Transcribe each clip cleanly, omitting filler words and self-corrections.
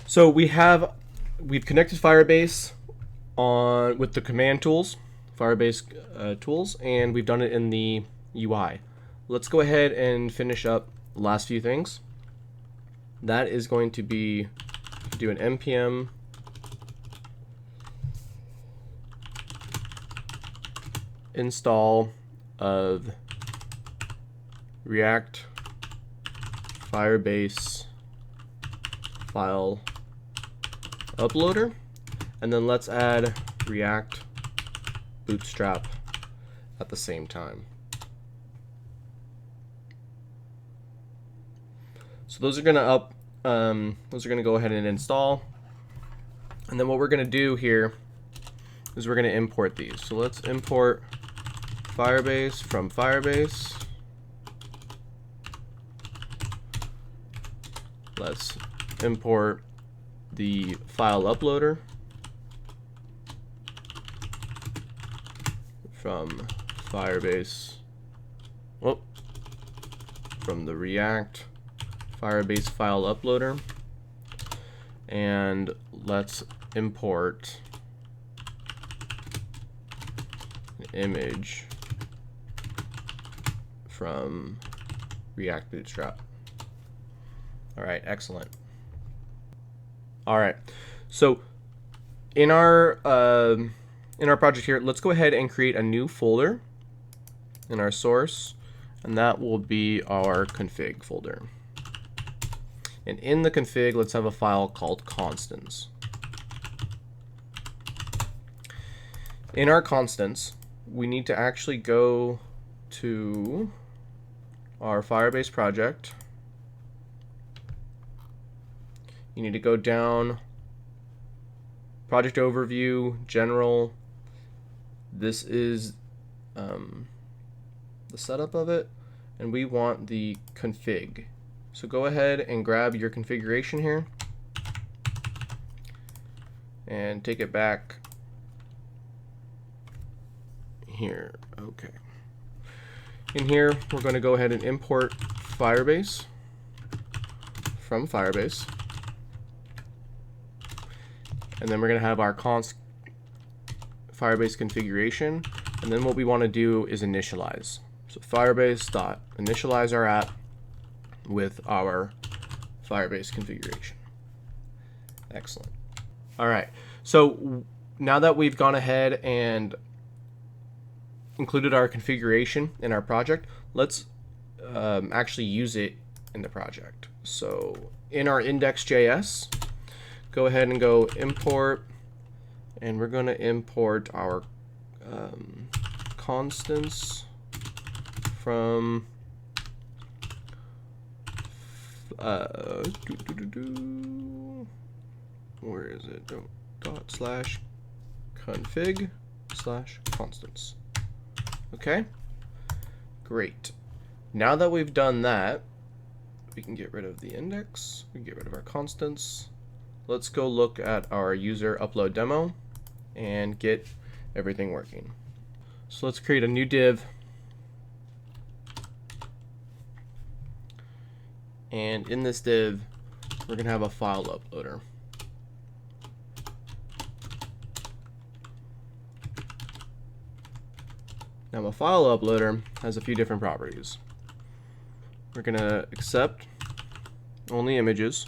So we've connected Firebase on with the command tools, Firebase tools, and we've done it in the UI. Let's go ahead and finish up the last few things. That is going to be do an npm install of React Firebase file uploader, and then let's add React Bootstrap at the same time. So those are gonna go ahead and install, and then what we're gonna do here is we're gonna import these. So let's import Firebase from Firebase. Let's import the file uploader from Firebase, from the React Firebase file uploader, and let's import an image from React Bootstrap. All right, excellent. All right, so in our project here, let's go ahead and create a new folder in our source, and that will be our config folder. And in the config, let's have a file called constants. In our constants, we need to actually go to our Firebase project. You need to go down, project overview, general. This is the setup of it, and we want the config. So go ahead and grab your configuration here and take it back here. Okay. In here, we're going to go ahead and import Firebase from Firebase. And then we're going to have our const Firebase configuration. And then what we want to do is initialize. So Firebase.initialize our app with our Firebase configuration. Excellent. All right. So now that we've gone ahead and included our configuration in our project, let's actually use it in the project. So in our index.js, go ahead and go import, and we're going to import our constants from where is it? ./config/constants. Okay, great. Now that we've done that, we can get rid of the index, we can get rid of our constants. Let's go look at our user upload demo and get everything working. So let's create a new div, and in this div we're gonna have a file uploader. Now a file uploader has a few different properties. We're gonna accept only images.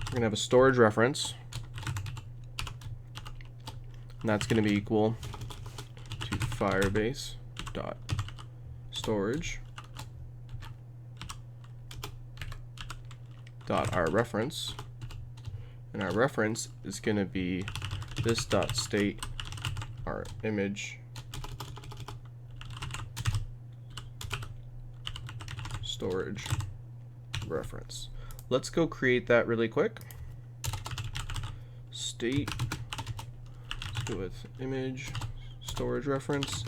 We're gonna have a storage reference, and that's gonna be equal to Firebase.storage our reference, and our reference is going to be this .state our image storage reference. Let's go create that really quick. State, let's go with image storage reference,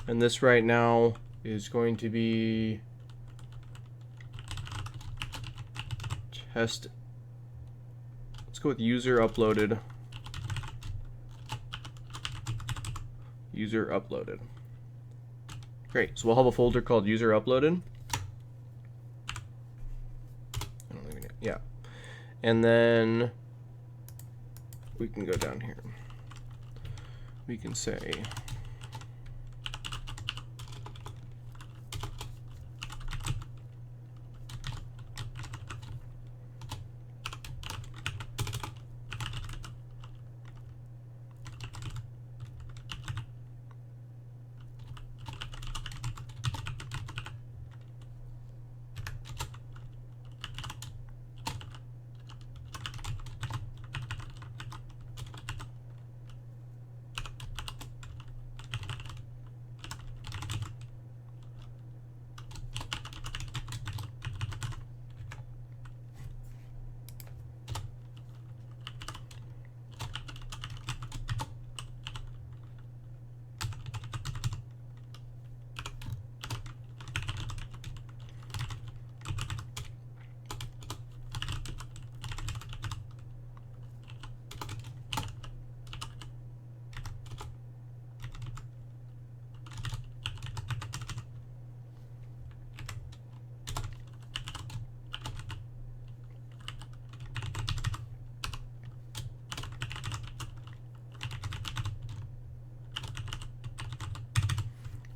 and this right now is going to be test. Let's go with user uploaded user uploaded. Great. So we'll have a folder called user uploaded. I don't even know. Yeah. And then we can go down here. We can say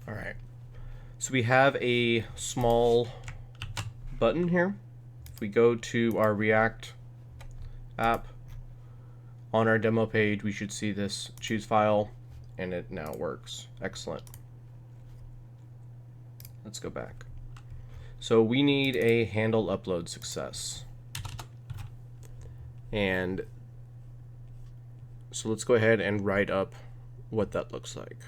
all right. So we have a small button here. If we go to our React app, on our demo page, we should see this choose file, and it now works. Excellent. Let's go back. So we need a handle upload success. And so let's go ahead and write up what that looks like.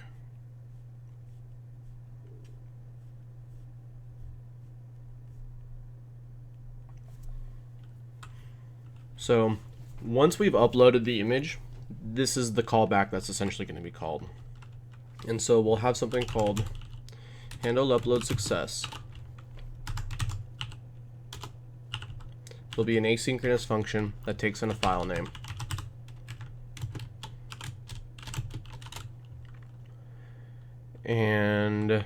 So once we've uploaded the image, this is the callback that's essentially going to be called. And so we'll have something called handle upload success. There'll be an asynchronous function that takes in a file name. And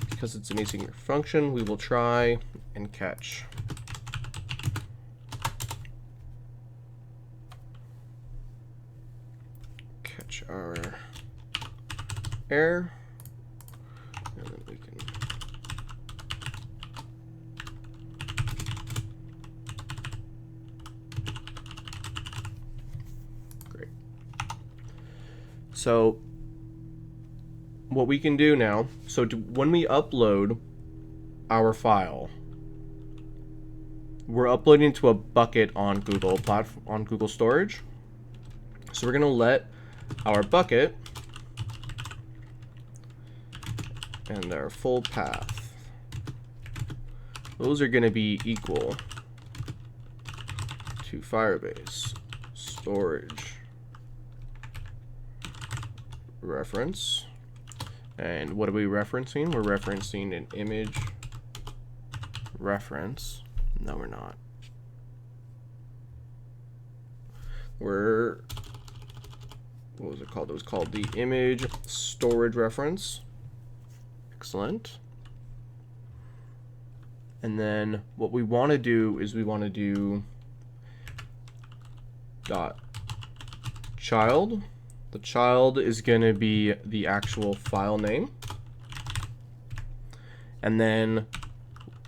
because it's an asynchronous function, we will try and catch our error, and then we can great. So what we can do now, when we upload our file, we're uploading to a bucket on Google Storage. So we're gonna let our bucket and our full path, those are going to be equal to Firebase storage reference. And what are we referencing? We're referencing an image reference. No, we're not. What was it called? It was called the image storage reference. Excellent. And then what we want to do is we want to do dot child. The child is going to be the actual file name. And then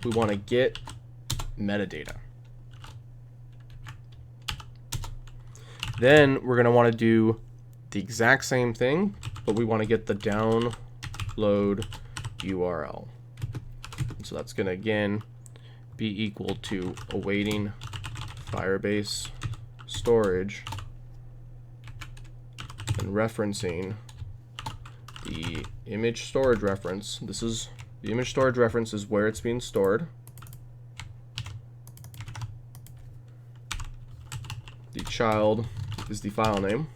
we want to get metadata. Then we're going to want to do the exact same thing, but we want to get the download URL. So that's going to again be equal to awaiting Firebase storage and referencing the image storage reference. This is the image storage reference is where it's being stored. The child is the file name.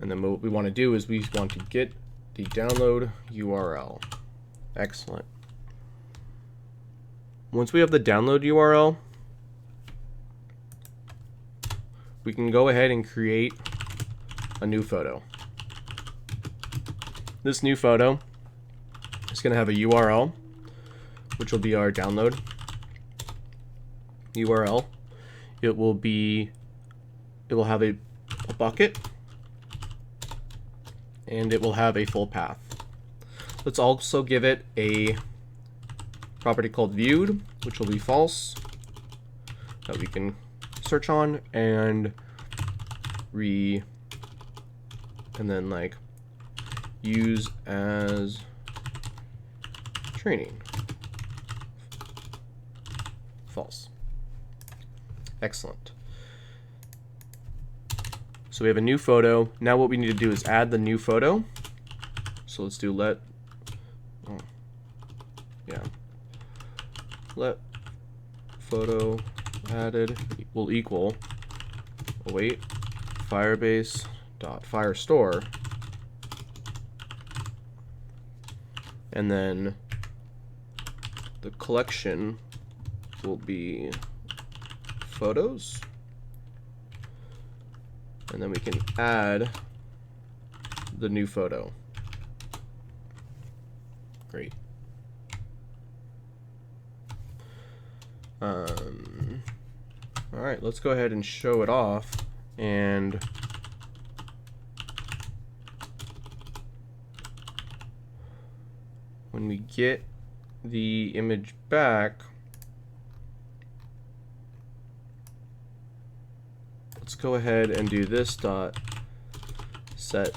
And then what we want to do is we want to get the download URL. Excellent. once we have the download URL, we can go ahead and create a new photo. This new photo is going to have a URL, which will be our download URL. It will have a bucket, and it will have a full path. Let's also give it a property called viewed, which will be false, that we can search on and then like use as training. False. Excellent. So we have a new photo. Now what we need to do is add the new photo. So let's do let photo added will equal await Firebase dot firestore, and then the collection will be photos, and then we can add the new photo. Great. All right, let's go ahead and show it off, and when we get the image back, let's go ahead and do this dot set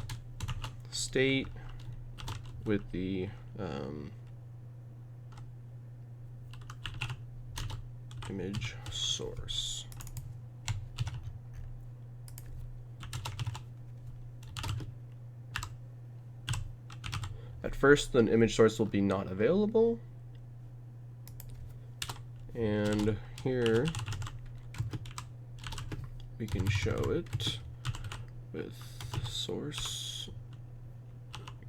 state with the image source. At first, the image source will be not available, and here we can show it with source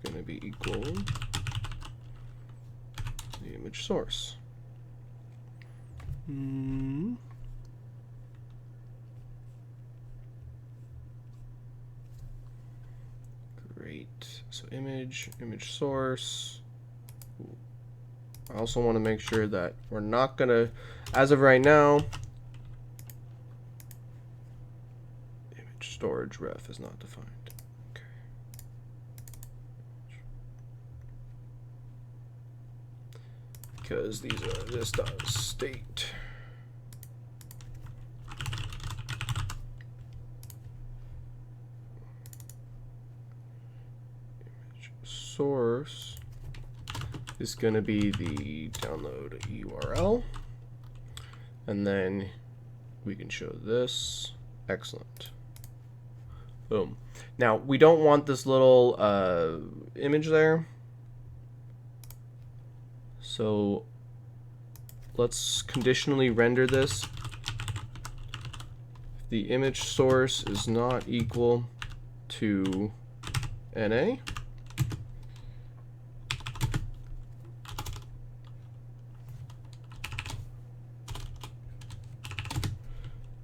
going to be equal the image source. Great. So image source. I also want to make sure that we're not going to, as of right now, image storage ref is not defined. Okay. Because these are this dot state. Image source is going to be the download URL, and then we can show this. Excellent. Boom. Now we don't want this little image there, so let's conditionally render this. If the image source is not equal to NA,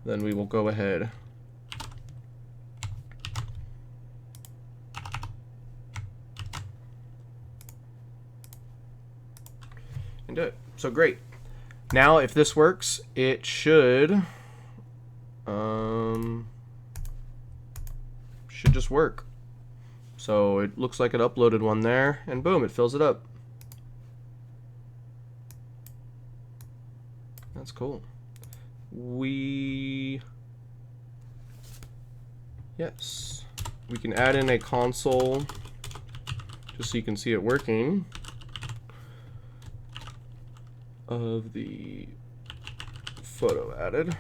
then we will go ahead and do it. So great. Now if this works, it should just work. So it looks like it uploaded one there, and boom, it fills it up. That's cool. Yes, we can add in a console just so you can see it working of the photo added.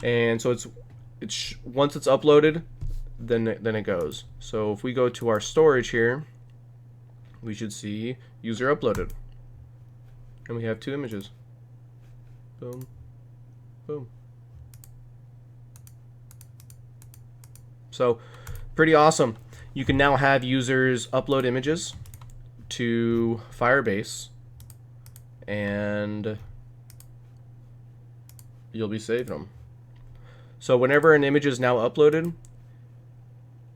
And so it's once it's uploaded, then it goes. So if we go to our storage here, we should see user uploaded, and we have two images. Boom, boom. So Pretty awesome. You can now have users upload images to Firebase, and you'll be saving them. So whenever an image is now uploaded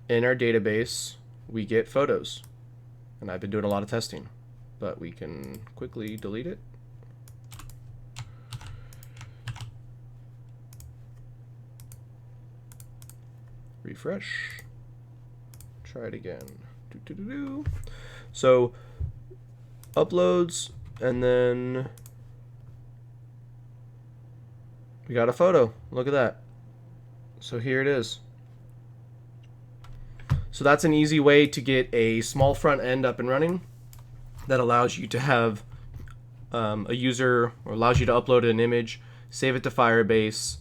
in our database, we get photos. And I've been doing a lot of testing, but we can quickly delete it. Refresh. Try it again. So uploads, and then we got a photo. Look at that. So here it is. So that's an easy way to get a small front end up and running that allows you to have a user, or allows you to upload an image, save it to Firebase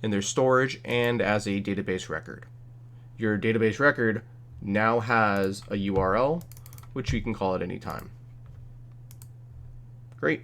in their storage and as a database record. Your database record now has a URL, which you can call at any time. Great.